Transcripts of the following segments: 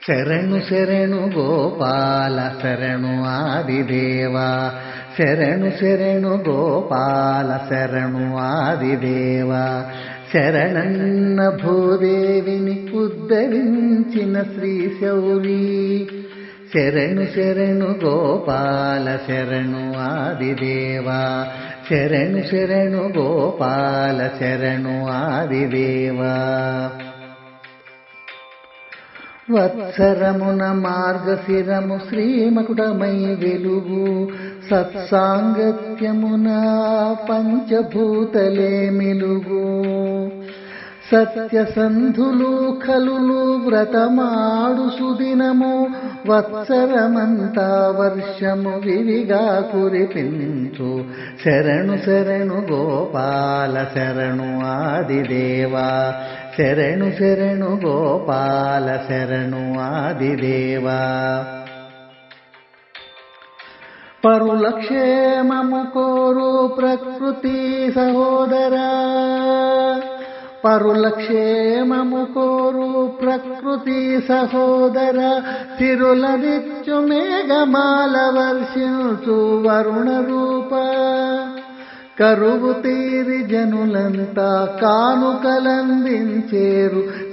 ಶರಣು ಶರಣು ಗೋಪಾಲ ಶರಣು ಆದಿದೇವ, ಶರಣು ಶರಣು ಗೋಪಾಲ ಶರಣು ఆదిదేవ, శరణన్న భూదేవిని ఉద్ధరించిన శ్రీశౌరి. శరణు శరణు గోపాల శరణు ఆదిదేవ, శరణు శరణు గోపాల శరణు ఆదిదేవ. వత్సరమున మార్గశిరము శ్రీమకుటమై వెలుగు, సత్సాంగత్యమున పంచభూతలే మెలుగు. సత్యసంధులు ఖలులు వ్రతమాడు సుదినము, వత్సరమంతా వర్షము విరిగా కురిపించు. శరణు శరణు గోపాల శరణు ఆదిదేవ, శరణు శరణు గోపాల శరణు ఆదిదేవ. పరుల క్షేమము కోరు ప్రకృతి సహోదరా, పరుల క్షేమము కోరు ప్రకృతి సహోదర. సిరులనిచ్చు మేఘమాల వర్షించు వరుణ రూప, కరువు తీరి జనులంతా కానుకలందించేరు.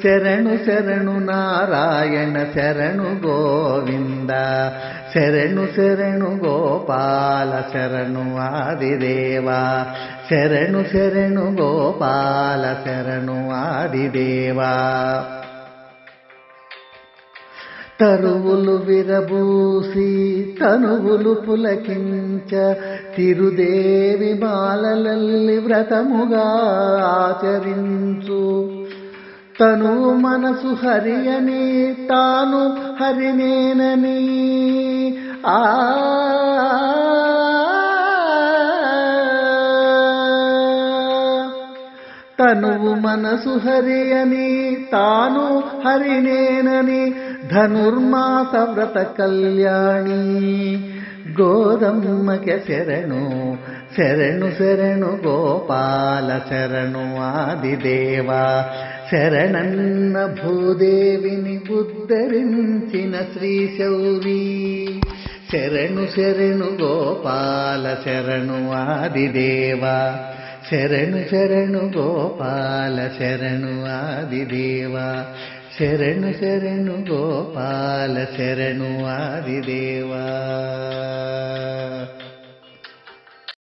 శరణు శరణు నారాయణ శరణు గోవింద, శరణు శరణు గోపాల శరణు ఆదిదేవ, శరణు శరణు గోపాల శరణు ఆదిదేవ. తరువులు విరబూసి తనువులు పులకించ, తిరుదేవి బాలలల్లి వ్రతముగా ఆచరించు. తను మనసు హరి అని తాను హరినేనని, తనువు మనసు హరి అని తాను హరినేనని, ధనుర్మాస వ్రత కళ్యాణి గోదమ్మక శరణు. శరణు శరణు గోపాల శరణు ఆదిదేవ, శరణన్న భూదేవిని ఉద్ధరించిన శ్రీశౌరి. శరణు శరణు గోపాల శరణు ఆదిదేవ, శరణు శరణు గోపాల శరణు ఆదిదేవ, శరణు శరణు గోపాల శరణు ఆదిదేవ.